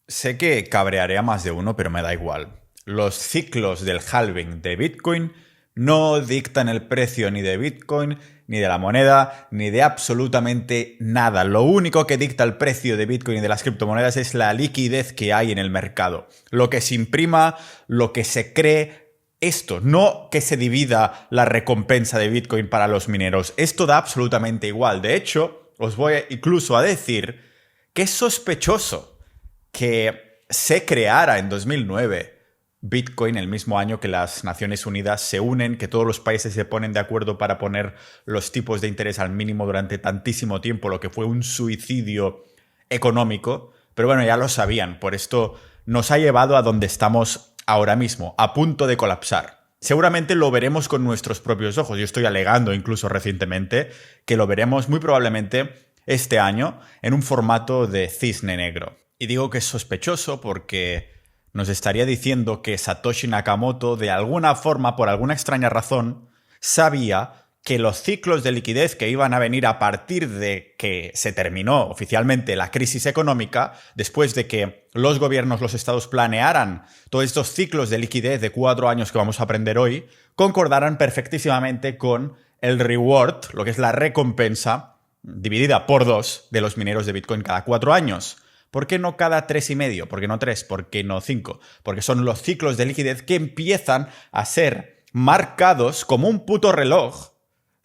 Sé que cabrearé a más de uno, pero me da igual. Los ciclos del halving de Bitcoin no dictan el precio ni de Bitcoin, ni de la moneda, ni de absolutamente nada. Lo único que dicta el precio de Bitcoin y de las criptomonedas es la liquidez que hay en el mercado. Lo que se imprima, lo que se cree. Esto, no que se divida la recompensa de Bitcoin para los mineros. Esto da absolutamente igual. De hecho, os voy incluso a decir que es sospechoso que se creara en 2009 Bitcoin el mismo año que las Naciones Unidas se unen, que todos los países se ponen de acuerdo para poner los tipos de interés al mínimo durante tantísimo tiempo, lo que fue un suicidio económico. Pero bueno, ya lo sabían, por esto nos ha llevado a donde estamos ahora mismo, a punto de colapsar. Seguramente lo veremos con nuestros propios ojos. Yo estoy alegando incluso recientemente que lo veremos muy probablemente este año en un formato de cisne negro. Y digo que es sospechoso porque nos estaría diciendo que Satoshi Nakamoto, de alguna forma, por alguna extraña razón, sabía que los ciclos de liquidez que iban a venir a partir de que se terminó oficialmente la crisis económica, después de que los gobiernos, los estados planearan todos estos ciclos de liquidez de 4 años que vamos a aprender hoy, concordaran perfectísimamente con el reward, lo que es la recompensa, dividida por 2 de los mineros de Bitcoin cada 4 años. ¿Por qué no cada 3,5? ¿Por qué no 3? ¿Por qué no 5? Porque son los ciclos de liquidez que empiezan a ser marcados como un puto reloj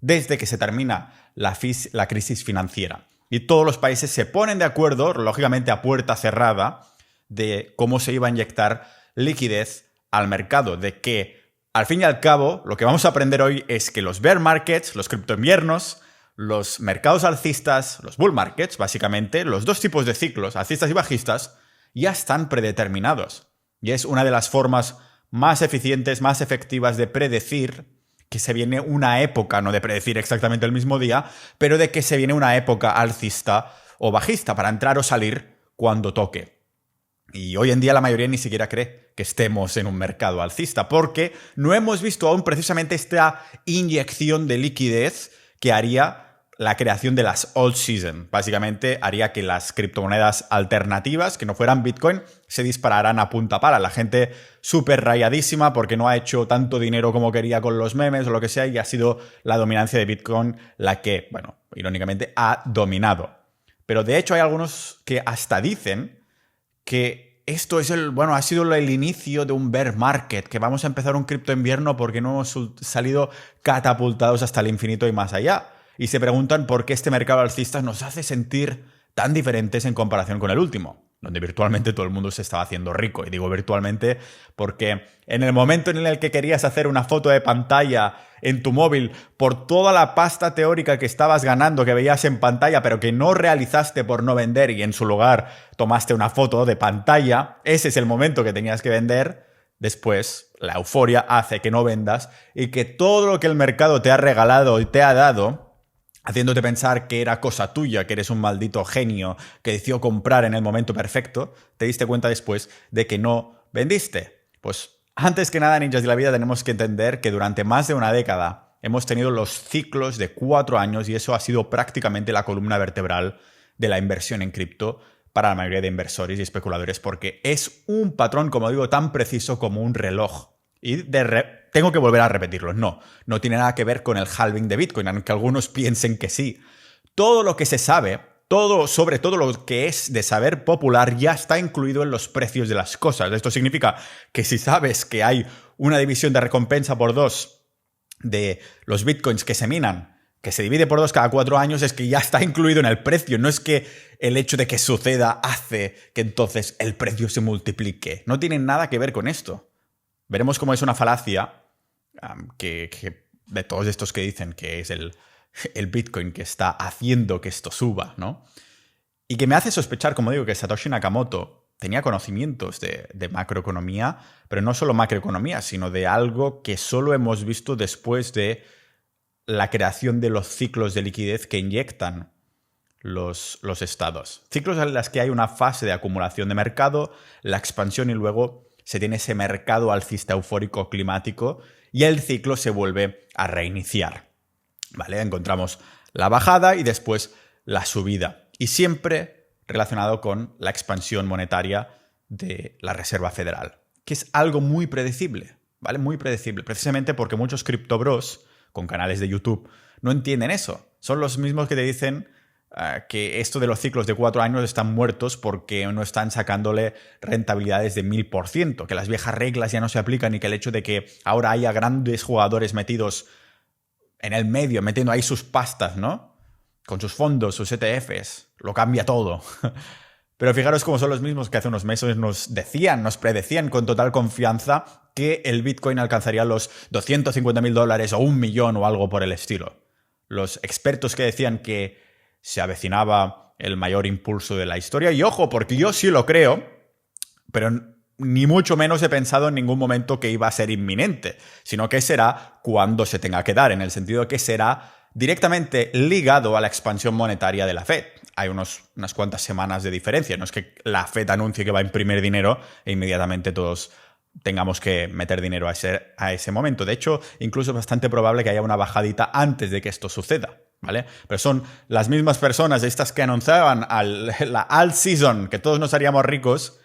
desde que se termina la crisis financiera. Y todos los países se ponen de acuerdo, lógicamente a puerta cerrada, de cómo se iba a inyectar liquidez al mercado. De que, al fin y al cabo, lo que vamos a aprender hoy es que los bear markets, los criptoinviernos, los mercados alcistas, los bull markets, básicamente, los dos tipos de ciclos, alcistas y bajistas, ya están predeterminados. Y es una de las formas más eficientes, más efectivas de predecir que se viene una época, no de predecir exactamente el mismo día, pero de que se viene una época alcista o bajista para entrar o salir cuando toque. Y hoy en día la mayoría ni siquiera cree que estemos en un mercado alcista, porque no hemos visto aún precisamente esta inyección de liquidez que haría la creación de las all season. Básicamente haría que las criptomonedas alternativas, que no fueran Bitcoin, se dispararan a punta pala. La gente súper rayadísima porque no ha hecho tanto dinero como quería con los memes o lo que sea, y ha sido la dominancia de Bitcoin la que, bueno, irónicamente ha dominado. Pero de hecho hay algunos que hasta dicen que esto es ha sido el inicio de un bear market, que vamos a empezar un cripto invierno porque no hemos salido catapultados hasta el infinito y más allá. Y se preguntan por qué este mercado alcista nos hace sentir tan diferentes en comparación con el último, donde virtualmente todo el mundo se estaba haciendo rico. Y digo virtualmente porque en el momento en el que querías hacer una foto de pantalla en tu móvil por toda la pasta teórica que estabas ganando, que veías en pantalla, pero que no realizaste por no vender y en su lugar tomaste una foto de pantalla, ese es el momento que tenías que vender. Después, la euforia hace que no vendas y que todo lo que el mercado te ha regalado y te ha dado, haciéndote pensar que era cosa tuya, que eres un maldito genio que decidió comprar en el momento perfecto, te diste cuenta después de que no vendiste. Pues antes que nada, ninjas de la vida, tenemos que entender que durante más de una década hemos tenido los ciclos de 4 años y eso ha sido prácticamente la columna vertebral de la inversión en cripto para la mayoría de inversores y especuladores, porque es un patrón, como digo, tan preciso como un reloj. Y tengo que volver a repetirlo. No tiene nada que ver con el halving de Bitcoin, aunque algunos piensen que sí. Todo lo que se sabe, sobre todo lo que es de saber popular, ya está incluido en los precios de las cosas. Esto significa que si sabes que hay una división de recompensa por 2 de los Bitcoins que se minan, que se divide por 2 cada 4 años, es que ya está incluido en el precio. No es que el hecho de que suceda hace que entonces el precio se multiplique. No tiene nada que ver con esto. Veremos cómo es una falacia que de todos estos que dicen que es el Bitcoin que está haciendo que esto suba, ¿no? Y que me hace sospechar, como digo, que Satoshi Nakamoto tenía conocimientos de macroeconomía, pero no solo macroeconomía, sino de algo que solo hemos visto después de la creación de los ciclos de liquidez que inyectan los estados. Ciclos en los que hay una fase de acumulación de mercado, la expansión y luego se tiene ese mercado alcista eufórico climático y el ciclo se vuelve a reiniciar. ¿Vale? Encontramos la bajada y después la subida. Y siempre relacionado con la expansión monetaria de la Reserva Federal, que es algo muy predecible, ¿vale? Muy predecible, precisamente porque muchos criptobros con canales de YouTube no entienden eso. Son los mismos que te dicen que esto de los ciclos de 4 años están muertos porque no están sacándole rentabilidades de 1000%, que las viejas reglas ya no se aplican y que el hecho de que ahora haya grandes jugadores metidos en el medio, metiendo ahí sus pastas, ¿no? Con sus fondos, sus ETFs, lo cambia todo. Pero fijaros cómo son los mismos que hace unos meses nos predecían con total confianza que el Bitcoin alcanzaría los $250.000 o 1 millón o algo por el estilo. Los expertos que decían que se avecinaba el mayor impulso de la historia. Y ojo, porque yo sí lo creo, pero ni mucho menos he pensado en ningún momento que iba a ser inminente, sino que será cuando se tenga que dar, en el sentido de que será directamente ligado a la expansión monetaria de la Fed. Hay unas cuantas semanas de diferencia. No es que la Fed anuncie que va a imprimir dinero e inmediatamente todos tengamos que meter dinero a ese momento. De hecho, incluso es bastante probable que haya una bajadita antes de que esto suceda, ¿vale? Pero son las mismas personas estas que anunciaban la alt season, que todos nos haríamos ricos,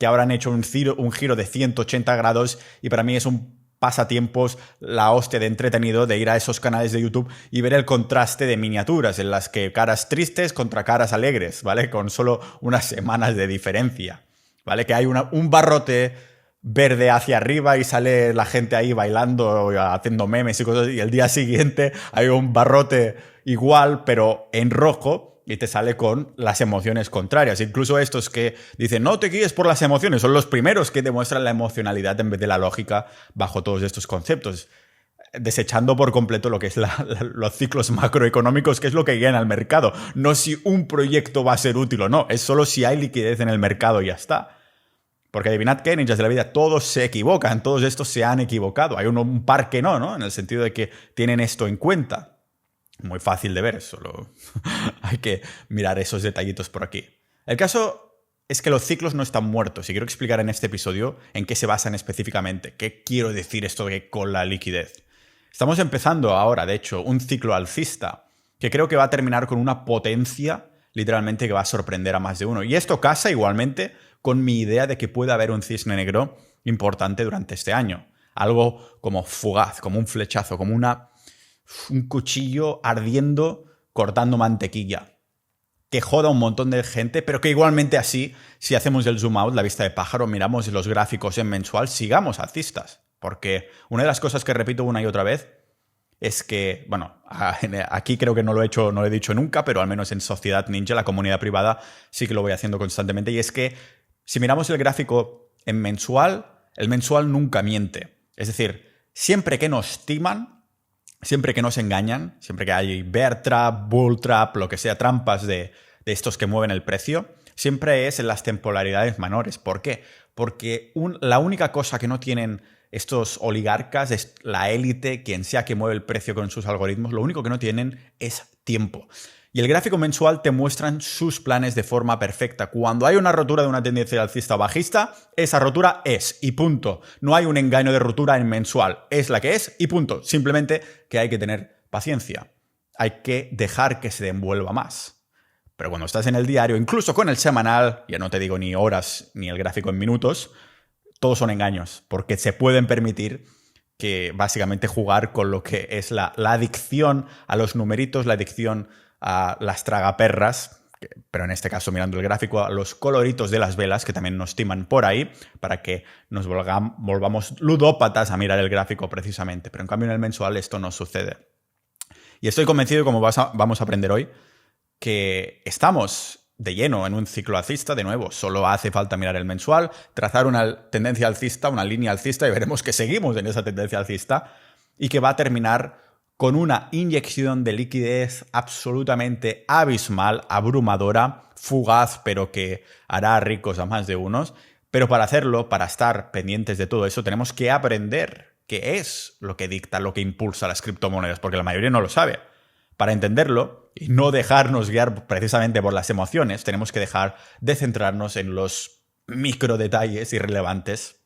que ahora han hecho un giro de 180 grados y para mí es un pasatiempos, la hostia de entretenido de ir a esos canales de YouTube y ver el contraste de miniaturas en las que caras tristes contra caras alegres, ¿vale? Con solo unas semanas de diferencia, ¿vale? Que hay un barrote verde hacia arriba y sale la gente ahí bailando, haciendo memes y cosas, y el día siguiente hay un barrote igual, pero en rojo, y te sale con las emociones contrarias. Incluso estos que dicen, no te guíes por las emociones, son los primeros que demuestran la emocionalidad en vez de la lógica bajo todos estos conceptos, desechando por completo lo que es los ciclos macroeconómicos, que es lo que guían al mercado. No si un proyecto va a ser útil o no, es solo si hay liquidez en el mercado y ya está. Porque adivinad qué, ninjas de la vida, todos se equivocan, todos estos se han equivocado. Hay un par que no, en el sentido de que tienen esto en cuenta. Muy fácil de ver, solo hay que mirar esos detallitos por aquí. El caso es que los ciclos no están muertos y quiero explicar en este episodio en qué se basan específicamente. ¿Qué quiero decir esto de con la liquidez? Estamos empezando ahora, de hecho, un ciclo alcista que creo que va a terminar con una potencia literalmente que va a sorprender a más de uno. Y esto casa igualmente con mi idea de que puede haber un cisne negro importante durante este año. Algo como fugaz, como un flechazo, como un cuchillo ardiendo, cortando mantequilla. Que joda a un montón de gente, pero que igualmente así, si hacemos el zoom out, la vista de pájaro, miramos los gráficos en mensual, sigamos alcistas. Porque una de las cosas que repito una y otra vez es que, bueno, aquí creo que no lo he dicho nunca, pero al menos en Sociedad Ninja, la comunidad privada, sí que lo voy haciendo constantemente. Y es que si miramos el gráfico en mensual, el mensual nunca miente. Es decir, siempre que nos timan, siempre que nos engañan, siempre que hay bear trap, bull trap, lo que sea, trampas de estos que mueven el precio, siempre es en las temporalidades menores. ¿Por qué? Porque la única cosa que no tienen estos oligarcas, es la élite, quien sea que mueve el precio con sus algoritmos, lo único que no tienen es tiempo. Y el gráfico mensual te muestran sus planes de forma perfecta. Cuando hay una rotura de una tendencia alcista o bajista, esa rotura es y punto. No hay un engaño de rotura en mensual. Es la que es y punto. Simplemente que hay que tener paciencia. Hay que dejar que se envuelva más. Pero cuando estás en el diario, incluso con el semanal, ya no te digo ni horas ni el gráfico en minutos, todos son engaños, porque se pueden permitir que básicamente jugar con lo que es la adicción a los numeritos, la adicción a las tragaperras, pero en este caso mirando el gráfico, a los coloritos de las velas que también nos timan por ahí para que nos volvamos ludópatas a mirar el gráfico precisamente. Pero en cambio en el mensual esto no sucede. Y estoy convencido, como vamos a aprender hoy, que estamos de lleno en un ciclo alcista. De nuevo, solo hace falta mirar el mensual, trazar una tendencia alcista, una línea alcista y veremos que seguimos en esa tendencia alcista y que va a terminar con una inyección de liquidez absolutamente abismal, abrumadora, fugaz, pero que hará ricos a más de unos. Pero para hacerlo, para estar pendientes de todo eso, tenemos que aprender qué es lo que dicta, lo que impulsa las criptomonedas, porque la mayoría no lo sabe. Para entenderlo y no dejarnos guiar precisamente por las emociones, tenemos que dejar de centrarnos en los micro detalles irrelevantes,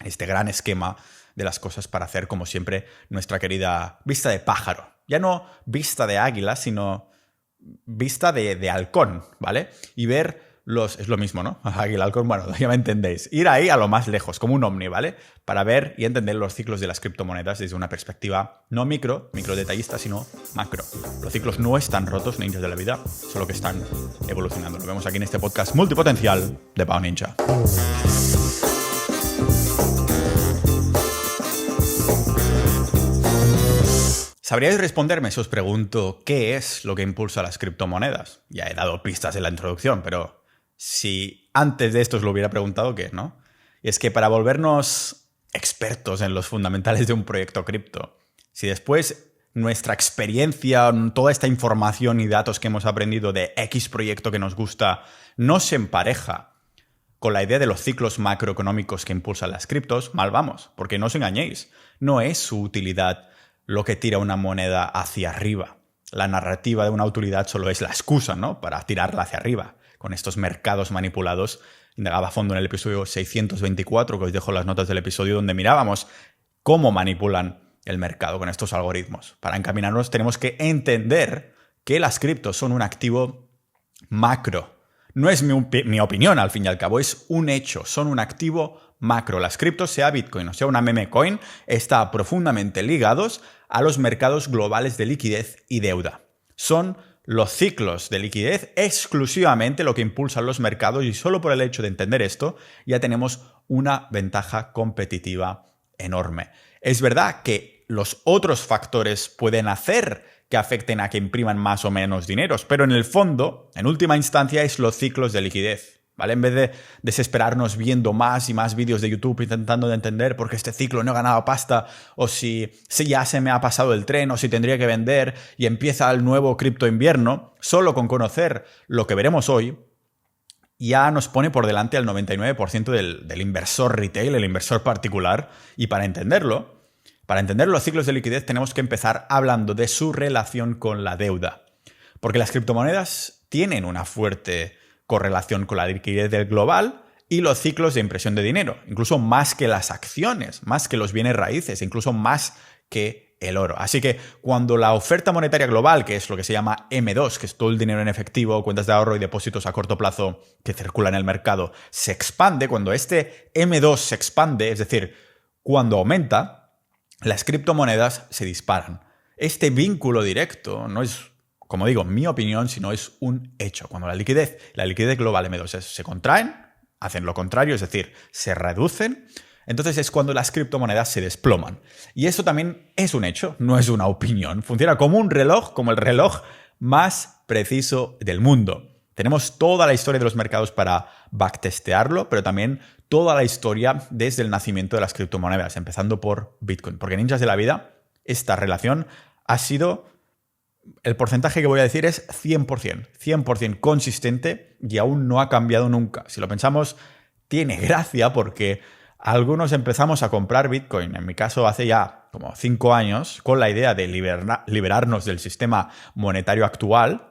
este gran esquema de las cosas para hacer, como siempre, nuestra querida vista de pájaro. Ya no vista de águila, sino vista de halcón, ¿vale? Y ver es lo mismo, ¿no? Aquí el halcón, bueno, ya me entendéis. Ir ahí a lo más lejos, como un ovni, ¿vale? Para ver y entender los ciclos de las criptomonedas desde una perspectiva no micro detallista, sino macro. Los ciclos no están rotos, ninjas de la vida, solo que están evolucionando. Lo vemos aquí en este podcast multipotencial de Pau Ninja. ¿Sabríais responderme si os pregunto qué es lo que impulsa las criptomonedas? Ya he dado pistas en la introducción, pero si antes de esto os lo hubiera preguntado, ¿qué es, no? Y es que para volvernos expertos en los fundamentales de un proyecto cripto, si después nuestra experiencia, toda esta información y datos que hemos aprendido de X proyecto que nos gusta, no se empareja con la idea de los ciclos macroeconómicos que impulsan las criptos, mal vamos, porque no os engañéis, no es su utilidad lo que tira una moneda hacia arriba. La narrativa de una utilidad solo es la excusa, ¿no?, para tirarla hacia arriba. Con estos mercados manipulados, indagaba a fondo en el episodio 624, que os dejo las notas del episodio, donde mirábamos cómo manipulan el mercado con estos algoritmos. Para encaminarnos tenemos que entender que las criptos son un activo macro. No es mi opinión, al fin y al cabo, es un hecho, son un activo macro. Las criptos, sea Bitcoin o sea una meme coin, están profundamente ligados a los mercados globales de liquidez y deuda. Son los ciclos de liquidez exclusivamente lo que impulsan los mercados y solo por el hecho de entender esto ya tenemos una ventaja competitiva enorme. Es verdad que los otros factores pueden hacer que afecten a que impriman más o menos dineros, pero en el fondo, en última instancia, es los ciclos de liquidez, ¿vale? En vez de desesperarnos viendo más y más vídeos de YouTube intentando de entender por qué este ciclo no he ganado pasta, o si ya se me ha pasado el tren, o si tendría que vender y empieza el nuevo cripto invierno, solo con conocer lo que veremos hoy, ya nos pone por delante al 99% del inversor retail, el inversor particular, y para entender los ciclos de liquidez tenemos que empezar hablando de su relación con la deuda. Porque las criptomonedas tienen una fuerte correlación con la liquidez del global y los ciclos de impresión de dinero, incluso más que las acciones, más que los bienes raíces, incluso más que el oro. Así que cuando la oferta monetaria global, que es lo que se llama M2, que es todo el dinero en efectivo, cuentas de ahorro y depósitos a corto plazo que circulan en el mercado, se expande, cuando este M2 se expande, es decir, cuando aumenta, las criptomonedas se disparan. Este vínculo directo no es, como digo, mi opinión, sino es un hecho. Cuando la liquidez global M2 se contraen, hacen lo contrario, es decir, se reducen, entonces es cuando las criptomonedas se desploman. Y eso también es un hecho, no es una opinión. Funciona como un reloj, como el reloj más preciso del mundo. Tenemos toda la historia de los mercados para backtestearlo, pero también toda la historia desde el nacimiento de las criptomonedas, empezando por Bitcoin. Porque ninjas de la vida, esta relación ha sido, el porcentaje que voy a decir es 100% consistente y aún no ha cambiado nunca. Si lo pensamos, tiene gracia porque algunos empezamos a comprar Bitcoin, en mi caso hace ya como 5 años, con la idea de liberarnos del sistema monetario actual.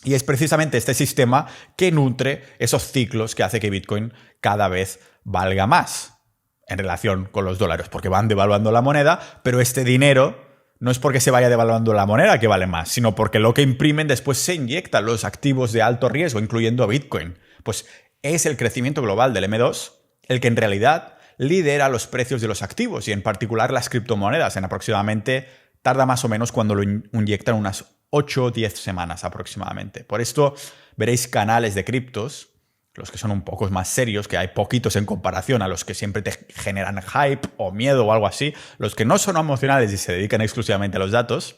Y es precisamente este sistema que nutre esos ciclos que hace que Bitcoin cada vez valga más en relación con los dólares, porque van devaluando la moneda, pero este dinero no es porque se vaya devaluando la moneda que vale más, sino porque lo que imprimen después se inyecta en los activos de alto riesgo, incluyendo Bitcoin. Pues es el crecimiento global del M2 el que en realidad lidera los precios de los activos y en particular las criptomonedas. En aproximadamente, tarda más o menos cuando lo inyectan unas 8 o 10 semanas aproximadamente. Por esto veréis canales de criptos, los que son un poco más serios, que hay poquitos en comparación a los que siempre te generan hype o miedo o algo así, los que no son emocionales y se dedican exclusivamente a los datos,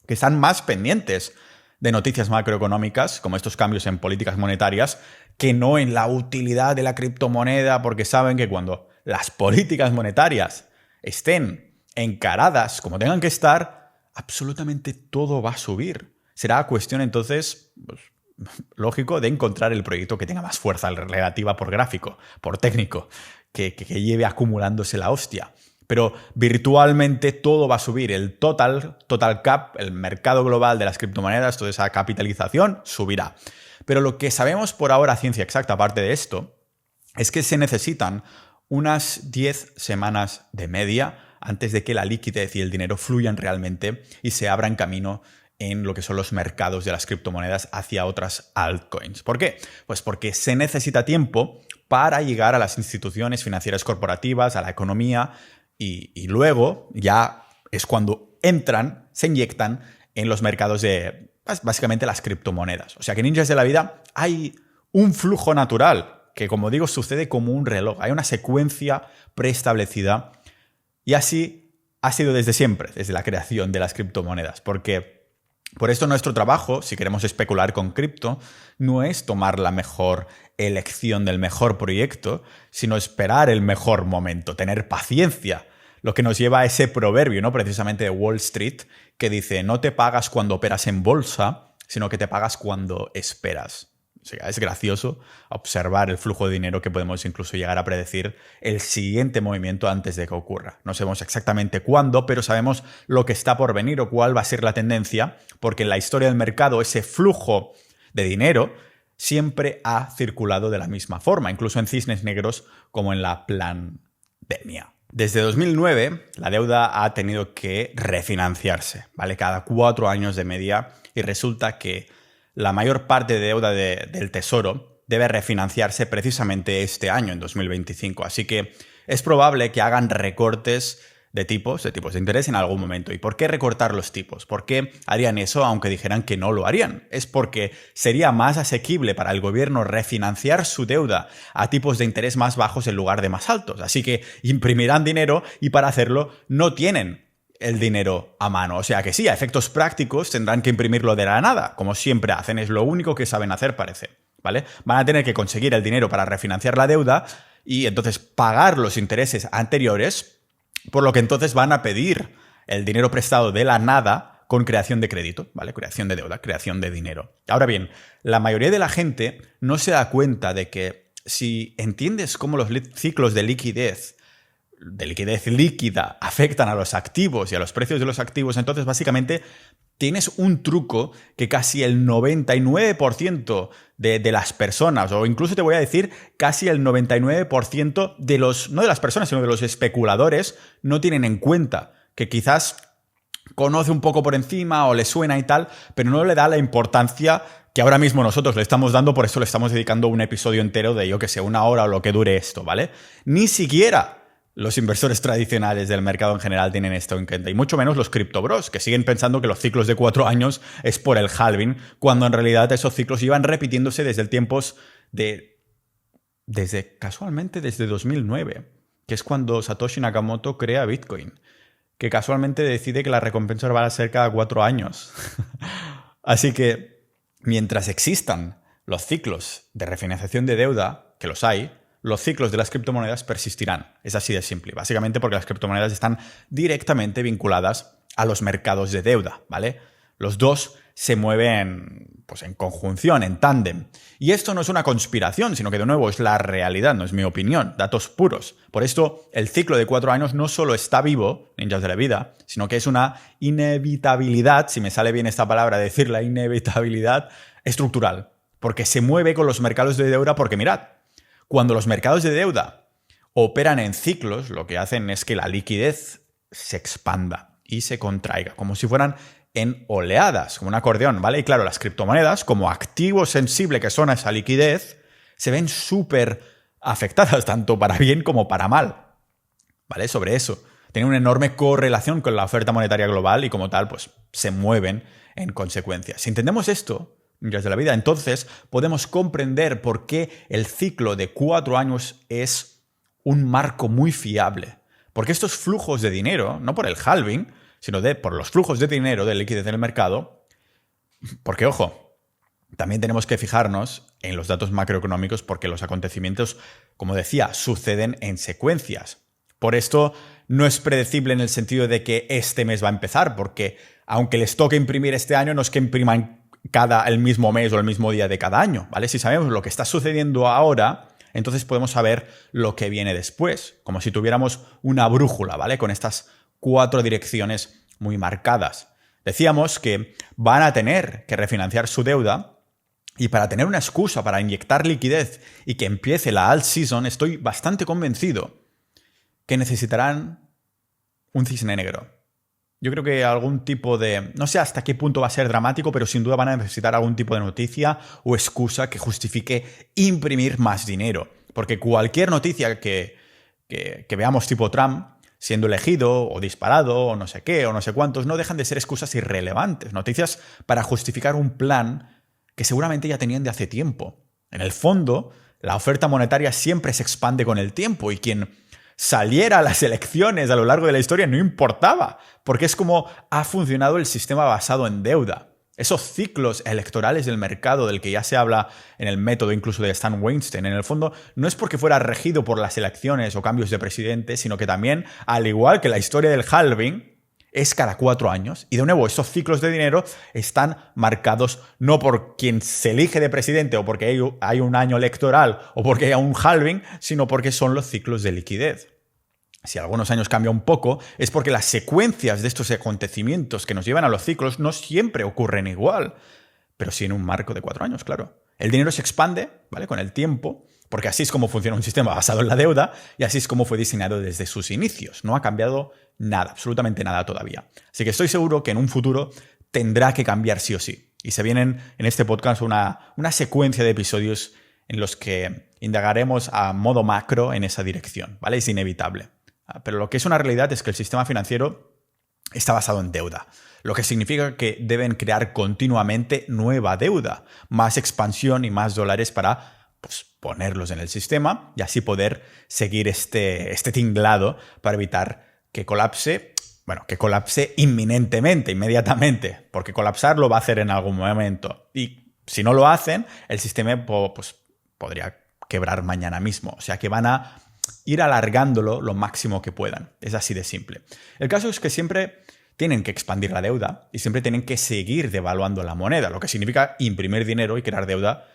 que están más pendientes de noticias macroeconómicas, como estos cambios en políticas monetarias, que no en la utilidad de la criptomoneda, porque saben que cuando las políticas monetarias estén encaradas como tengan que estar, absolutamente todo va a subir. Será cuestión entonces, pues, lógico, de encontrar el proyecto que tenga más fuerza relativa por gráfico, por técnico, que lleve acumulándose la hostia. Pero virtualmente todo va a subir. El total cap, el mercado global de las criptomonedas, toda esa capitalización subirá. Pero lo que sabemos por ahora a ciencia exacta, aparte de esto, es que se necesitan unas 10 semanas de media antes de que la liquidez y el dinero fluyan realmente y se abran camino en lo que son los mercados de las criptomonedas hacia otras altcoins. ¿Por qué? Pues porque se necesita tiempo para llegar a las instituciones financieras corporativas, a la economía, y luego ya es cuando se inyectan en los mercados de, básicamente, las criptomonedas. O sea que en Ninjas de la Vida hay un flujo natural que, como digo, sucede como un reloj. Hay una secuencia preestablecida y así ha sido desde siempre, desde la creación de las criptomonedas. Porque por esto nuestro trabajo, si queremos especular con cripto, no es tomar la mejor elección del mejor proyecto, sino esperar el mejor momento, tener paciencia. Lo que nos lleva a ese proverbio, ¿no? Precisamente de Wall Street, que dice: no te pagas cuando operas en bolsa, sino que te pagas cuando esperas. O sea, es gracioso observar el flujo de dinero que podemos incluso llegar a predecir el siguiente movimiento antes de que ocurra. No sabemos exactamente cuándo, pero sabemos lo que está por venir o cuál va a ser la tendencia, porque en la historia del mercado ese flujo de dinero siempre ha circulado de la misma forma, incluso en cisnes negros como en la pandemia. Desde 2009, la deuda ha tenido que refinanciarse, ¿vale? Cada 4 años de media, y resulta que la mayor parte de deuda del Tesoro debe refinanciarse precisamente este año, en 2025. Así que es probable que hagan recortes de tipos de interés en algún momento. ¿Y por qué recortar los tipos? ¿Por qué harían eso aunque dijeran que no lo harían? Es porque sería más asequible para el gobierno refinanciar su deuda a tipos de interés más bajos en lugar de más altos. Así que imprimirán dinero y para hacerlo no tienen el dinero a mano. O sea que sí, a efectos prácticos tendrán que imprimirlo de la nada, como siempre hacen. Es lo único que saben hacer, parece, ¿vale? Van a tener que conseguir el dinero para refinanciar la deuda y entonces pagar los intereses anteriores, por lo que entonces van a pedir el dinero prestado de la nada con creación de crédito, ¿vale? Creación de deuda, creación de dinero. Ahora bien, la mayoría de la gente no se da cuenta de que si entiendes cómo los ciclos de liquidez líquida afectan a los activos y a los precios de los activos, entonces básicamente tienes un truco que casi el 99% de las personas, o incluso te voy a decir casi el 99% de los, no de las personas, sino de los especuladores, no tienen en cuenta, que quizás conoce un poco por encima o le suena y tal, pero no le da la importancia que ahora mismo nosotros le estamos dando, por eso le estamos dedicando un episodio entero de, yo que sé, 1 hora o lo que dure esto, ¿vale? Ni siquiera los inversores tradicionales del mercado en general tienen esto en cuenta, y mucho menos los criptobros, que siguen pensando que los ciclos de 4 años es por el halving, cuando en realidad esos ciclos iban repitiéndose desde casualmente desde 2009, que es cuando Satoshi Nakamoto crea Bitcoin, que casualmente decide que la recompensa va a ser cada 4 años. Así que, mientras existan los ciclos de refinanciación de deuda, que los hay, los ciclos de las criptomonedas persistirán. Es así de simple. Básicamente porque las criptomonedas están directamente vinculadas a los mercados de deuda, ¿vale? Los dos se mueven pues, en conjunción, en tándem. Y esto no es una conspiración, sino que de nuevo es la realidad, no es mi opinión, datos puros. Por esto, el ciclo de 4 años no solo está vivo, Ninjas de la Vida, sino que es una inevitabilidad, si me sale bien esta palabra, decir la inevitabilidad estructural. Porque se mueve con los mercados de deuda, porque mirad, cuando los mercados de deuda operan en ciclos, lo que hacen es que la liquidez se expanda y se contraiga, como si fueran en oleadas, como un acordeón, ¿vale? Y claro, las criptomonedas, como activo sensible que son a esa liquidez, se ven súper afectadas, tanto para bien como para mal, ¿vale? Sobre eso. Tienen una enorme correlación con la oferta monetaria global y como tal, pues se mueven en consecuencia. Si entendemos esto, Ninjas de la Vida, entonces podemos comprender por qué el ciclo de 4 años es un marco muy fiable. Porque estos flujos de dinero, no por el halving, sino por los flujos de dinero, de liquidez en el mercado, porque, ojo, también tenemos que fijarnos en los datos macroeconómicos porque los acontecimientos, como decía, suceden en secuencias. Por esto no es predecible en el sentido de que este mes va a empezar, porque aunque les toque imprimir este año, no es que impriman el mismo mes o el mismo día de cada año, ¿vale? Si sabemos lo que está sucediendo ahora, entonces podemos saber lo que viene después, como si tuviéramos una brújula, ¿vale? Con estas 4 direcciones muy marcadas. Decíamos que van a tener que refinanciar su deuda y para tener una excusa para inyectar liquidez y que empiece la alt season, estoy bastante convencido que necesitarán un cisne negro. Yo creo que algún tipo de... No sé hasta qué punto va a ser dramático, pero sin duda van a necesitar algún tipo de noticia o excusa que justifique imprimir más dinero. Porque cualquier noticia que veamos tipo Trump siendo elegido o disparado o no sé qué o no sé cuántos, no dejan de ser excusas irrelevantes. Noticias para justificar un plan que seguramente ya tenían de hace tiempo. En el fondo, la oferta monetaria siempre se expande con el tiempo y quien saliera a las elecciones a lo largo de la historia no importaba, porque es como ha funcionado el sistema basado en deuda. Esos ciclos electorales del mercado del que ya se habla en el método incluso de Stan Weinstein, en el fondo no es porque fuera regido por las elecciones o cambios de presidente, sino que también, al igual que la historia del halving, es cada 4 años. Y de nuevo, esos ciclos de dinero están marcados no por quien se elige de presidente o porque hay un año electoral o porque hay un halving, sino porque son los ciclos de liquidez. Si algunos años cambia un poco, es porque las secuencias de estos acontecimientos que nos llevan a los ciclos no siempre ocurren igual, pero sí en un marco de 4 años, claro. El dinero se expande, ¿vale? Con el tiempo, porque así es como funciona un sistema basado en la deuda y así es como fue diseñado desde sus inicios. No ha cambiado nada, absolutamente nada todavía. Así que estoy seguro que en un futuro tendrá que cambiar sí o sí. Y se vienen en este podcast una secuencia de episodios en los que indagaremos a modo macro en esa dirección, ¿vale? Es inevitable. Pero lo que es una realidad es que el sistema financiero está basado en deuda, lo que significa que deben crear continuamente nueva deuda, más expansión y más dólares para ponerlos en el sistema y así poder seguir este tinglado para evitar que colapse, que colapse inminentemente, inmediatamente, porque colapsar lo va a hacer en algún momento. Y si no lo hacen, el sistema podría quebrar mañana mismo. O sea que van a ir alargándolo lo máximo que puedan. Es así de simple. El caso es que siempre tienen que expandir la deuda y siempre tienen que seguir devaluando la moneda, lo que significa imprimir dinero y crear deuda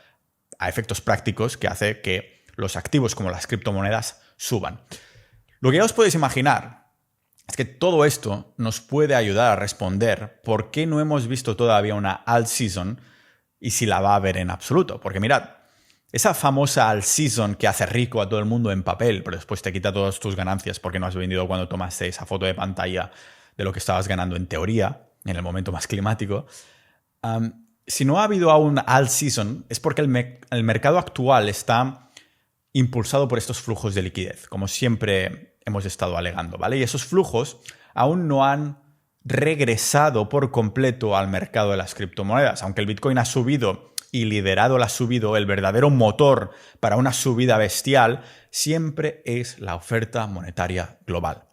a efectos prácticos que hace que los activos como las criptomonedas suban. Lo que ya os podéis imaginar es que todo esto nos puede ayudar a responder por qué no hemos visto todavía una alt season y si la va a haber en absoluto. Porque mirad, esa famosa alt season que hace rico a todo el mundo en papel, pero después te quita todas tus ganancias porque no has vendido cuando tomaste esa foto de pantalla de lo que estabas ganando en teoría, en el momento más climático. Si no ha habido aún alt season, es porque el mercado actual está impulsado por estos flujos de liquidez, como siempre hemos estado alegando, ¿vale? Y esos flujos aún no han regresado por completo al mercado de las criptomonedas. Aunque el Bitcoin ha subido y liderado la subida, el verdadero motor para una subida bestial siempre es la oferta monetaria global.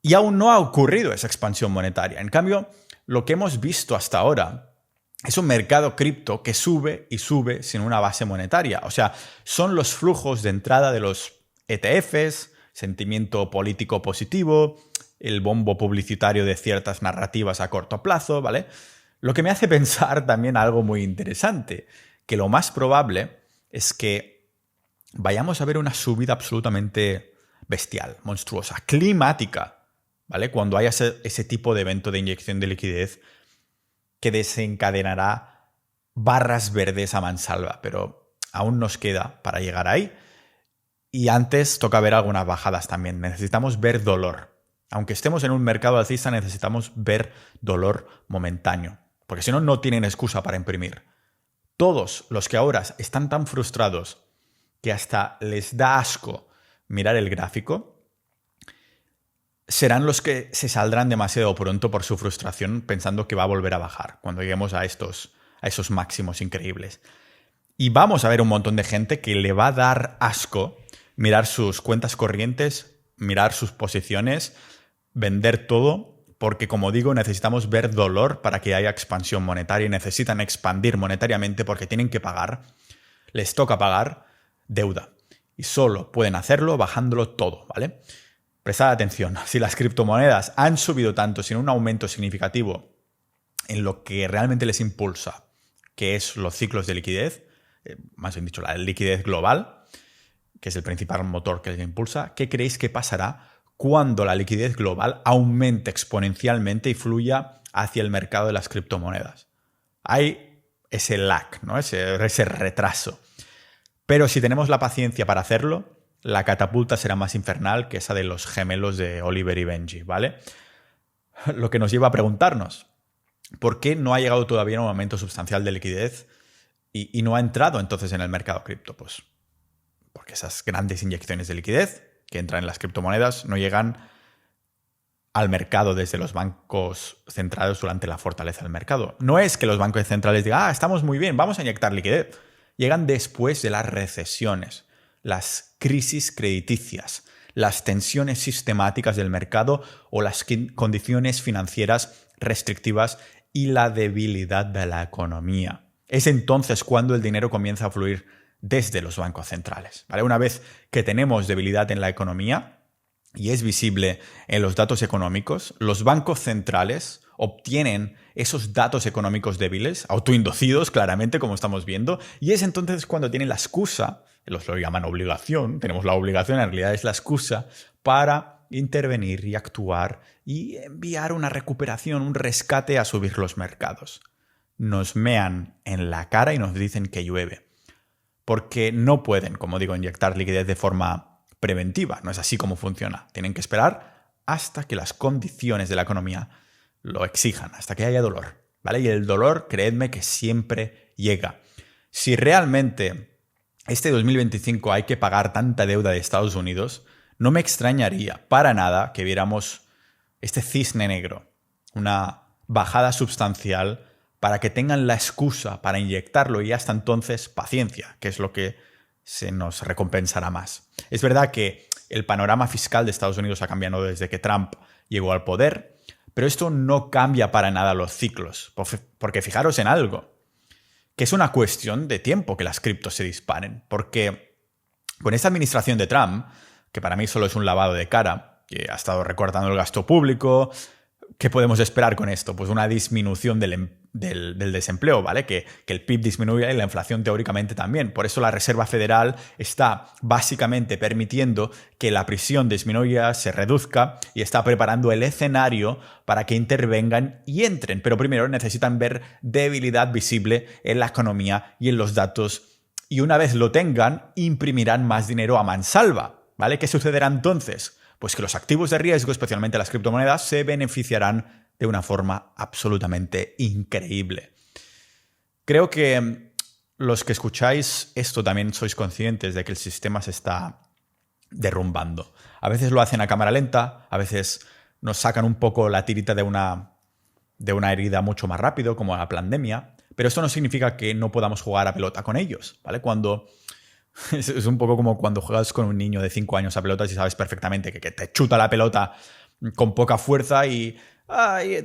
Y aún no ha ocurrido esa expansión monetaria. En cambio, lo que hemos visto hasta ahora es un mercado cripto que sube y sube sin una base monetaria. O sea, son los flujos de entrada de los ETFs, sentimiento político positivo, el bombo publicitario de ciertas narrativas a corto plazo, ¿vale? Lo que me hace pensar también algo muy interesante, que lo más probable es que vayamos a ver una subida absolutamente bestial, monstruosa, climática, ¿vale? Cuando haya ese tipo de evento de inyección de liquidez que desencadenará barras verdes a mansalva, pero aún nos queda para llegar ahí. Y antes toca ver algunas bajadas también. Necesitamos ver dolor. Aunque estemos en un mercado alcista, necesitamos ver dolor momentáneo. Porque si no, no tienen excusa para imprimir. Todos los que ahora están tan frustrados que hasta les da asco mirar el gráfico, serán los que se saldrán demasiado pronto por su frustración pensando que va a volver a bajar cuando lleguemos a esos máximos increíbles. Y vamos a ver un montón de gente que le va a dar asco mirar sus cuentas corrientes, mirar sus posiciones, vender todo, porque como digo, necesitamos ver dolor para que haya expansión monetaria y necesitan expandir monetariamente porque tienen que pagar, les toca pagar deuda. Y solo pueden hacerlo bajándolo todo, ¿vale? Prestad atención, si las criptomonedas han subido tanto sin un aumento significativo en lo que realmente les impulsa, que es los ciclos de liquidez, más bien dicho, la liquidez global, que es el principal motor que les impulsa, ¿qué creéis que pasará cuando la liquidez global aumente exponencialmente y fluya hacia el mercado de las criptomonedas? Hay ese lag, ¿no? ese retraso. Pero si tenemos la paciencia para hacerlo, la catapulta será más infernal que esa de los gemelos de Oliver y Benji, ¿vale? lo que nos lleva a preguntarnos, ¿por qué no ha llegado todavía un aumento sustancial de liquidez y no ha entrado entonces en el mercado cripto? Pues porque esas grandes inyecciones de liquidez que entran en las criptomonedas no llegan al mercado desde los bancos centrales durante la fortaleza del mercado. No es que los bancos centrales digan, estamos muy bien, vamos a inyectar liquidez. Llegan después de las recesiones, las crisis crediticias, las tensiones sistemáticas del mercado o las condiciones financieras restrictivas y la debilidad de la economía. Es entonces cuando el dinero comienza a fluir desde los bancos centrales, ¿vale? Una vez que tenemos debilidad en la economía, y es visible en los datos económicos, los bancos centrales obtienen esos datos económicos débiles, autoinducidos claramente, como estamos viendo, y es entonces cuando tienen la excusa, los lo llaman obligación, tenemos la obligación, en realidad es la excusa, para intervenir y actuar y enviar una recuperación, un rescate a subir los mercados. Nos mean en la cara y nos dicen que llueve, porque no pueden, como digo, inyectar liquidez de forma preventiva. No es así como funciona. Tienen que esperar hasta que las condiciones de la economía lo exijan, hasta que haya dolor, ¿vale? Y el dolor, creedme que siempre llega. Si realmente este 2025 hay que pagar tanta deuda de Estados Unidos, no me extrañaría para nada que viéramos este cisne negro, una bajada sustancial para que tengan la excusa para inyectarlo y hasta entonces paciencia, que es lo que se nos recompensará más. Es verdad que el panorama fiscal de Estados Unidos ha cambiado desde que Trump llegó al poder, pero esto no cambia para nada los ciclos, porque fijaros en algo, que es una cuestión de tiempo que las criptos se disparen, porque con esta administración de Trump, que para mí solo es un lavado de cara, que ha estado recortando el gasto público, ¿qué podemos esperar con esto? Pues una disminución del desempleo, ¿vale? Que el PIB disminuya y la inflación teóricamente también. Por eso la Reserva Federal está básicamente permitiendo que la presión disminuya, se reduzca y está preparando el escenario para que intervengan y entren. Pero primero necesitan ver debilidad visible en la economía y en los datos. Y una vez lo tengan, imprimirán más dinero a mansalva, ¿vale? ¿Qué sucederá entonces? Pues que los activos de riesgo, especialmente las criptomonedas, se beneficiarán de una forma absolutamente increíble. Creo que los que escucháis esto también sois conscientes de que el sistema se está derrumbando. A veces lo hacen a cámara lenta, a veces nos sacan un poco la tirita de una herida mucho más rápido, como la pandemia, pero esto no significa que no podamos jugar a pelota con ellos, ¿vale? Es un poco como cuando juegas con un niño de 5 años a pelotas y sabes perfectamente que te chuta la pelota con poca fuerza y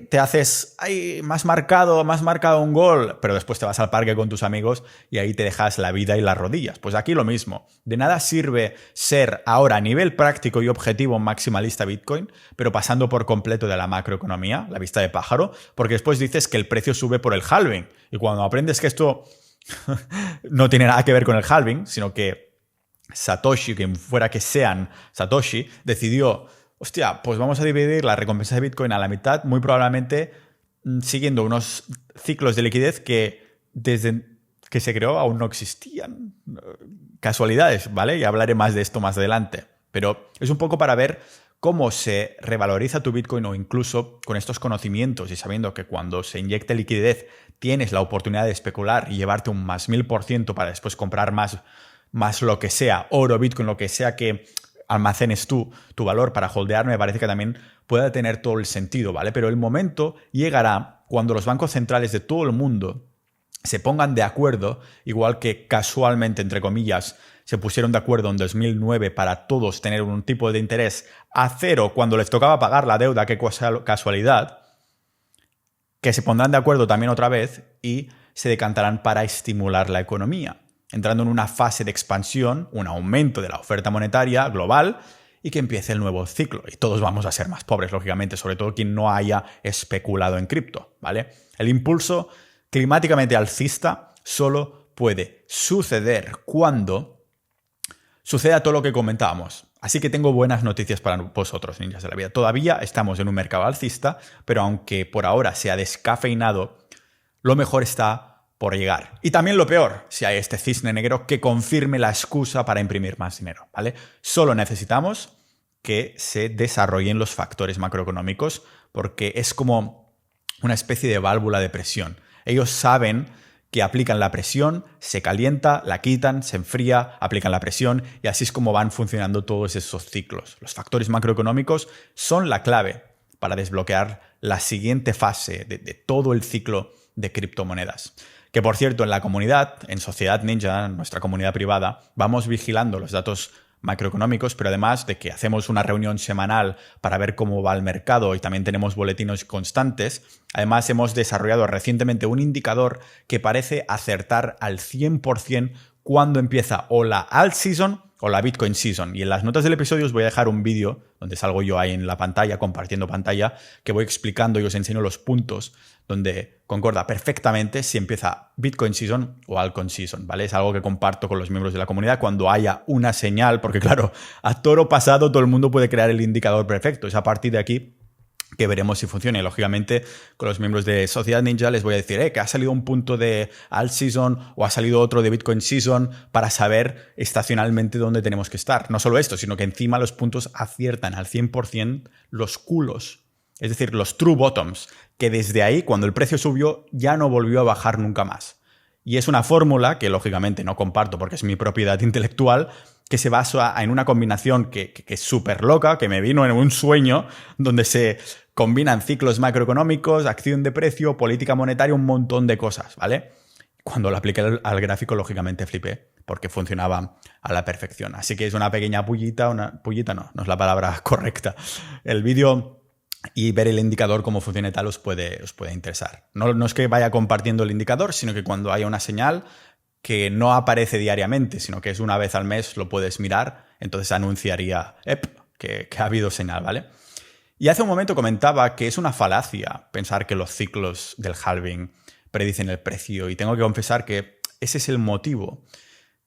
te haces más marcado un gol, pero después te vas al parque con tus amigos y ahí te dejas la vida y las rodillas. Pues aquí lo mismo. De nada sirve ser ahora a nivel práctico y objetivo maximalista Bitcoin, pero pasando por completo de la macroeconomía, la vista de pájaro, porque después dices que el precio sube por el halving. Y cuando aprendes que esto no tiene nada que ver con el halving, sino que Satoshi, quien fuera que sean Satoshi, decidió, hostia, pues vamos a dividir la recompensa de Bitcoin a la mitad, muy probablemente siguiendo unos ciclos de liquidez que desde que se creó aún no existían. Casualidades, ¿vale? Y hablaré más de esto más adelante. Pero es un poco para ver cómo se revaloriza tu Bitcoin o incluso con estos conocimientos y sabiendo que cuando se inyecte liquidez tienes la oportunidad de especular y llevarte un más 1000% para después comprar más lo que sea, oro, Bitcoin, lo que sea que almacenes tu valor para holdear, me parece que también puede tener todo el sentido, ¿vale? Pero el momento llegará cuando los bancos centrales de todo el mundo se pongan de acuerdo, igual que casualmente, entre comillas, se pusieron de acuerdo en 2009 para todos tener un tipo de interés a cero cuando les tocaba pagar la deuda, qué casualidad, que se pondrán de acuerdo también otra vez y se decantarán para estimular la economía, entrando en una fase de expansión, un aumento de la oferta monetaria global y que empiece el nuevo ciclo. Y todos vamos a ser más pobres, lógicamente, sobre todo quien no haya especulado en cripto, ¿vale? El impulso climáticamente alcista solo puede suceder cuando suceda todo lo que comentábamos. Así que tengo buenas noticias para vosotros, ninjas de la vida. Todavía estamos en un mercado alcista, pero aunque por ahora sea descafeinado, lo mejor está por llegar. Y también lo peor, si hay este cisne negro que confirme la excusa para imprimir más dinero, ¿vale? Solo necesitamos que se desarrollen los factores macroeconómicos, porque es como una especie de válvula de presión. Ellos saben que aplican la presión, se calienta, la quitan, se enfría, aplican la presión y así es como van funcionando todos esos ciclos. Los factores macroeconómicos son la clave para desbloquear la siguiente fase de todo el ciclo de criptomonedas. Que por cierto, en la comunidad, en Sociedad Ninja, nuestra comunidad privada, vamos vigilando los datos macroeconómicos, pero además de que hacemos una reunión semanal para ver cómo va el mercado y también tenemos boletines constantes, además hemos desarrollado recientemente un indicador que parece acertar al 100% cuando empieza o la alt season o la Bitcoin season. Y en las notas del episodio os voy a dejar un vídeo donde salgo yo ahí en la pantalla, compartiendo pantalla, que voy explicando y os enseño los puntos donde concorda perfectamente si empieza Bitcoin season o altcoin season, ¿vale? Es algo que comparto con los miembros de la comunidad cuando haya una señal, porque claro, a toro pasado todo el mundo puede crear el indicador perfecto. Es a partir de aquí que veremos si funciona. Y lógicamente con los miembros de Sociedad Ninja les voy a decir que ha salido un punto de alt season o ha salido otro de Bitcoin season para saber estacionalmente dónde tenemos que estar. No solo esto, sino que encima los puntos aciertan al 100% los culos, es decir, los true bottoms, que desde ahí, cuando el precio subió, ya no volvió a bajar nunca más. Y es una fórmula que lógicamente no comparto porque es mi propiedad intelectual, que se basa en una combinación que es súper loca, que me vino en un sueño, donde se combinan ciclos macroeconómicos, acción de precio, política monetaria, un montón de cosas, ¿vale? Cuando lo apliqué al gráfico, lógicamente flipé, porque funcionaba a la perfección. Así que es una pequeña pullita, no es la palabra correcta. El vídeo y ver el indicador, cómo funciona y tal, os puede interesar. No es que vaya compartiendo el indicador, sino que cuando haya una señal que no aparece diariamente, sino que es una vez al mes, lo puedes mirar, entonces anunciaría que ha habido señal, ¿vale? Y hace un momento comentaba que es una falacia pensar que los ciclos del halving predicen el precio, y tengo que confesar que ese es el motivo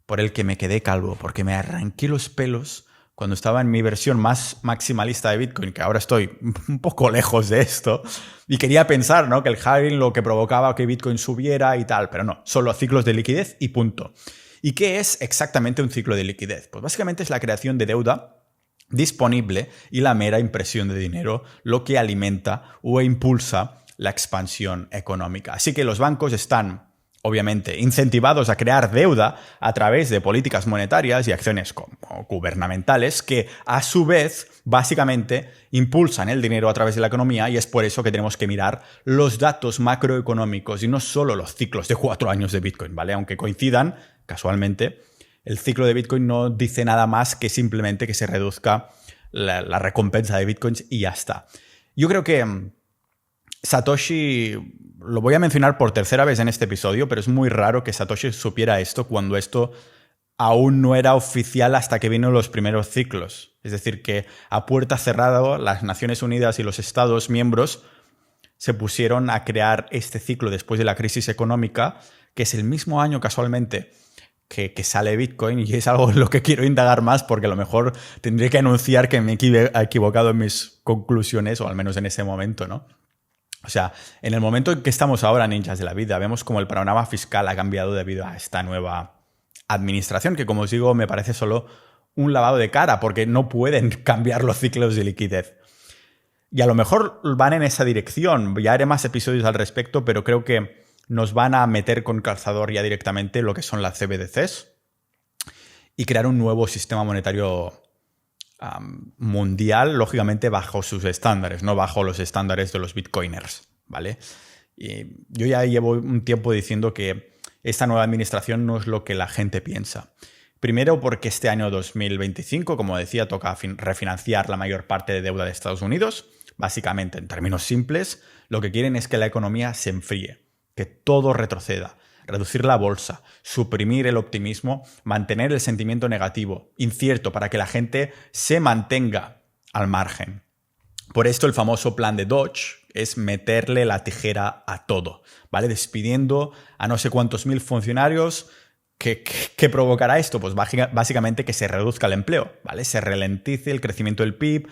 por el que me quedé calvo, porque me arranqué los pelos cuando estaba en mi versión más maximalista de Bitcoin, que ahora estoy un poco lejos de esto, y quería pensar, ¿no?, que el halving lo que provocaba que Bitcoin subiera y tal, pero no, solo ciclos de liquidez y punto. ¿Y qué es exactamente un ciclo de liquidez? Pues básicamente es la creación de deuda disponible y la mera impresión de dinero lo que alimenta o impulsa la expansión económica. Así que los bancos están obviamente incentivados a crear deuda a través de políticas monetarias y acciones gubernamentales que a su vez básicamente impulsan el dinero a través de la economía, y es por eso que tenemos que mirar los datos macroeconómicos y no solo los ciclos de 4 años de Bitcoin, ¿vale? Aunque coincidan, casualmente, el ciclo de Bitcoin no dice nada más que simplemente que se reduzca la recompensa de Bitcoins y ya está. Yo creo que Satoshi, lo voy a mencionar por tercera vez en este episodio, pero es muy raro que Satoshi supiera esto cuando esto aún no era oficial hasta que vino los primeros ciclos. Es decir, que a puerta cerrada las Naciones Unidas y los Estados miembros se pusieron a crear este ciclo después de la crisis económica, que es el mismo año casualmente que sale Bitcoin, y es algo en lo que quiero indagar más porque a lo mejor tendré que anunciar que me he equivocado en mis conclusiones, o al menos en ese momento, ¿no? O sea, en el momento en que estamos ahora, ninjas de la vida, vemos como el panorama fiscal ha cambiado debido a esta nueva administración, que como os digo, me parece solo un lavado de cara, porque no pueden cambiar los ciclos de liquidez. Y a lo mejor van en esa dirección. Ya haré más episodios al respecto, pero creo que nos van a meter con calzador ya directamente lo que son las CBDCs y crear un nuevo sistema monetario mundial, lógicamente bajo sus estándares, no bajo los estándares de los bitcoiners, ¿vale? Y yo ya llevo un tiempo diciendo que esta nueva administración no es lo que la gente piensa. Primero porque este año 2025, como decía, toca refinanciar la mayor parte de deuda de Estados Unidos. Básicamente, en términos simples, lo que quieren es que la economía se enfríe, que todo retroceda, reducir la bolsa, suprimir el optimismo, mantener el sentimiento negativo, incierto, para que la gente se mantenga al margen. Por esto el famoso plan de Doge es meterle la tijera a todo, ¿vale? Despidiendo a no sé cuántos mil funcionarios. ¿Qué provocará esto? Pues básicamente que se reduzca el empleo, ¿vale? Se ralentice el crecimiento del PIB,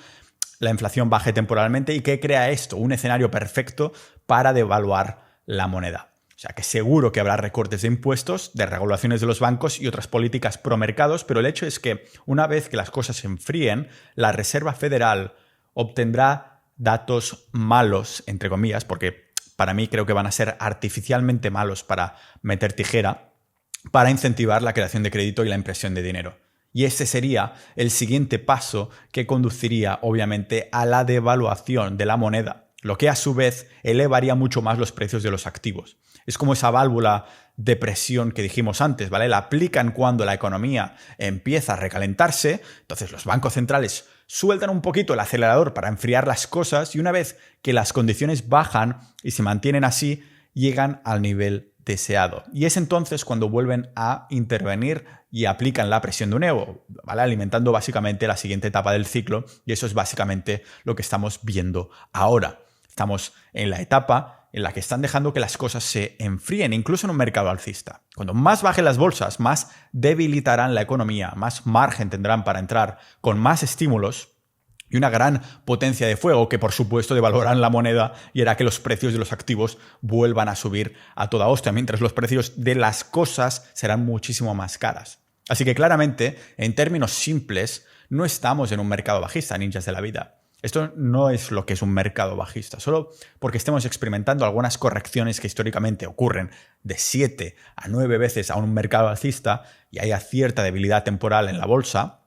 la inflación baje temporalmente. ¿Y qué crea esto? Un escenario perfecto para devaluar la moneda. O sea que seguro que habrá recortes de impuestos, de regulaciones de los bancos y otras políticas pro mercados, pero el hecho es que una vez que las cosas se enfríen, la Reserva Federal obtendrá datos malos, entre comillas, porque para mí creo que van a ser artificialmente malos para meter tijera, para incentivar la creación de crédito y la impresión de dinero. Y ese sería el siguiente paso que conduciría, obviamente, a la devaluación de la moneda, lo que a su vez elevaría mucho más los precios de los activos. Es como esa válvula de presión que dijimos antes, ¿vale? La aplican cuando la economía empieza a recalentarse, entonces los bancos centrales sueltan un poquito el acelerador para enfriar las cosas y una vez que las condiciones bajan y se mantienen así, llegan al nivel deseado. Y es entonces cuando vuelven a intervenir y aplican la presión de nuevo, ¿vale? Alimentando básicamente la siguiente etapa del ciclo y eso es básicamente lo que estamos viendo ahora. Estamos en la etapa en la que están dejando que las cosas se enfríen, incluso en un mercado alcista. Cuando más bajen las bolsas, más debilitarán la economía, más margen tendrán para entrar con más estímulos y una gran potencia de fuego que por supuesto devalorarán la moneda y hará que los precios de los activos vuelvan a subir a toda hostia, mientras los precios de las cosas serán muchísimo más caras. Así que claramente, en términos simples, no estamos en un mercado bajista, ninjas de la vida. Esto no es lo que es un mercado bajista, solo porque estemos experimentando algunas correcciones que históricamente ocurren de 7 a 9 veces a un mercado alcista y haya cierta debilidad temporal en la bolsa,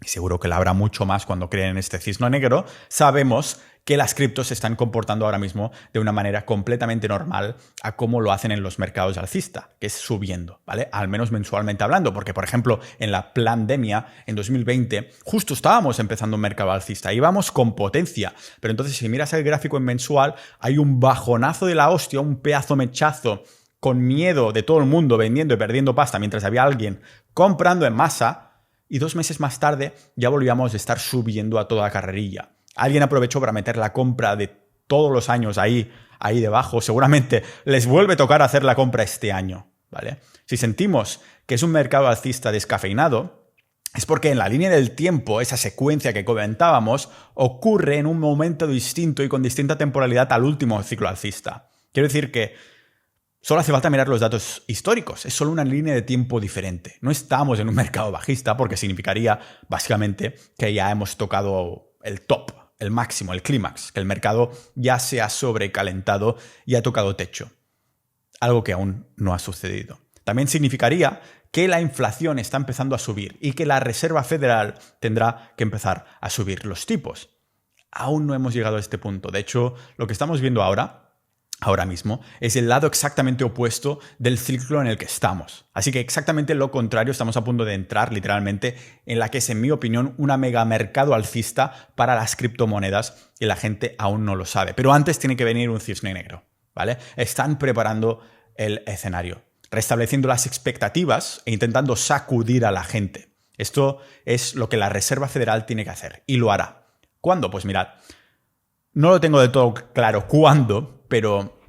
y seguro que la habrá mucho más cuando creen en este cisne negro, sabemos que las criptos se están comportando ahora mismo de una manera completamente normal a cómo lo hacen en los mercados alcista, que es subiendo, ¿vale? Al menos mensualmente hablando, porque por ejemplo en la pandemia en 2020 justo estábamos empezando un mercado alcista, íbamos con potencia, pero entonces si miras el gráfico en mensual hay un bajonazo de la hostia, un pedazo mechazo con miedo de todo el mundo vendiendo y perdiendo pasta mientras había alguien comprando en masa. Y 2 meses más tarde ya volvíamos a estar subiendo a toda carrerilla. Alguien aprovechó para meter la compra de todos los años ahí debajo. Seguramente les vuelve a tocar hacer la compra este año, ¿vale? Si sentimos que es un mercado alcista descafeinado, es porque en la línea del tiempo, esa secuencia que comentábamos, ocurre en un momento distinto y con distinta temporalidad al último ciclo alcista. Quiero decir que solo hace falta mirar los datos históricos, es solo una línea de tiempo diferente. No estamos en un mercado bajista porque significaría básicamente que ya hemos tocado el top, el máximo, el clímax, que el mercado ya se ha sobrecalentado y ha tocado techo. Algo que aún no ha sucedido. También significaría que la inflación está empezando a subir y que la Reserva Federal tendrá que empezar a subir los tipos. Aún no hemos llegado a este punto. De hecho, lo que estamos viendo ahora mismo, es el lado exactamente opuesto del ciclo en el que estamos. Así que exactamente lo contrario, estamos a punto de entrar literalmente en la que es, en mi opinión, una mega mercado alcista para las criptomonedas y la gente aún no lo sabe. Pero antes tiene que venir un cisne negro, ¿vale? Están preparando el escenario, restableciendo las expectativas e intentando sacudir a la gente. Esto es lo que la Reserva Federal tiene que hacer y lo hará. ¿Cuándo? Pues mirad, no lo tengo de todo claro cuándo, pero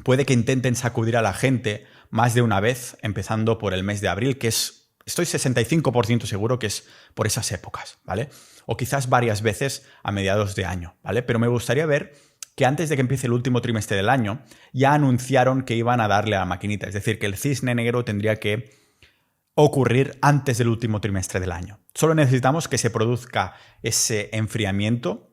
puede que intenten sacudir a la gente más de una vez, empezando por el mes de abril, que estoy 65% seguro que es por esas épocas, ¿vale? O quizás varias veces a mediados de año, ¿vale? Pero me gustaría ver que antes de que empiece el último trimestre del año, ya anunciaron que iban a darle a la maquinita, es decir, que el cisne negro tendría que ocurrir antes del último trimestre del año. Solo necesitamos que se produzca ese enfriamiento.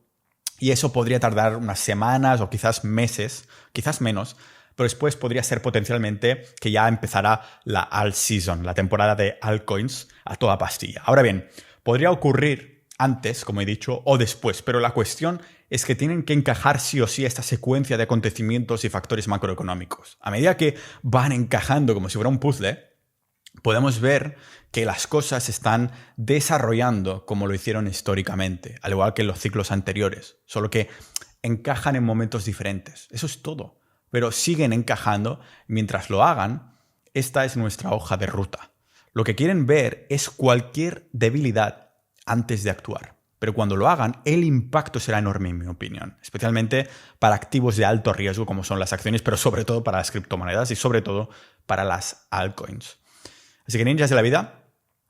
Y eso podría tardar unas semanas o quizás meses, quizás menos, pero después podría ser potencialmente que ya empezará la alt season, la temporada de altcoins a toda pastilla. Ahora bien, podría ocurrir antes, como he dicho, o después, pero la cuestión es que tienen que encajar sí o sí esta secuencia de acontecimientos y factores macroeconómicos. A medida que van encajando como si fuera un puzzle, podemos ver que las cosas se están desarrollando como lo hicieron históricamente, al igual que en los ciclos anteriores, solo que encajan en momentos diferentes. Eso es todo. Pero siguen encajando. Mientras lo hagan, esta es nuestra hoja de ruta. Lo que quieren ver es cualquier debilidad antes de actuar. Pero cuando lo hagan, el impacto será enorme, en mi opinión. Especialmente para activos de alto riesgo como son las acciones, pero sobre todo para las criptomonedas y sobre todo para las altcoins. Así que, ninjas de la vida,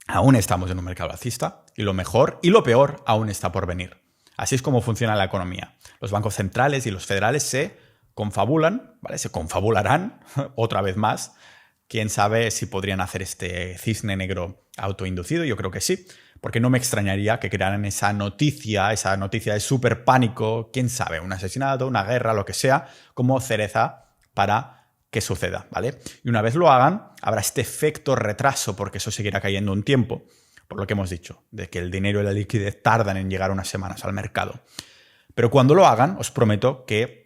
aún estamos en un mercado alcista y lo mejor y lo peor aún está por venir. Así es como funciona la economía. Los bancos centrales y los federales se confabulan, ¿vale? Se confabularán otra vez más. Quién sabe si podrían hacer este cisne negro autoinducido. Yo creo que sí, porque no me extrañaría que crearan esa noticia de súper pánico, quién sabe, un asesinato, una guerra, lo que sea, como cereza para que suceda, ¿vale? Y una vez lo hagan, habrá este efecto retraso, porque eso seguirá cayendo un tiempo, por lo que hemos dicho, de que el dinero y la liquidez tardan en llegar unas semanas al mercado. Pero cuando lo hagan, os prometo que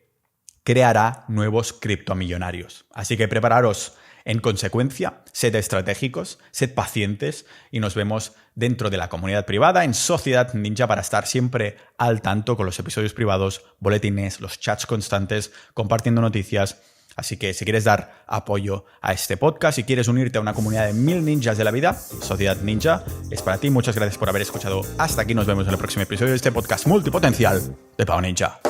creará nuevos criptomillonarios. Así que prepararos en consecuencia, sed estratégicos, sed pacientes y nos vemos dentro de la comunidad privada en Sociedad Ninja para estar siempre al tanto con los episodios privados, boletines, los chats constantes, compartiendo noticias. Así que si quieres dar apoyo a este podcast, si quieres unirte a una comunidad de 1000 ninjas de la vida, Sociedad Ninja es para ti. Muchas gracias por haber escuchado hasta aquí. Nos vemos en el próximo episodio de este podcast multipotencial de Pau Ninja.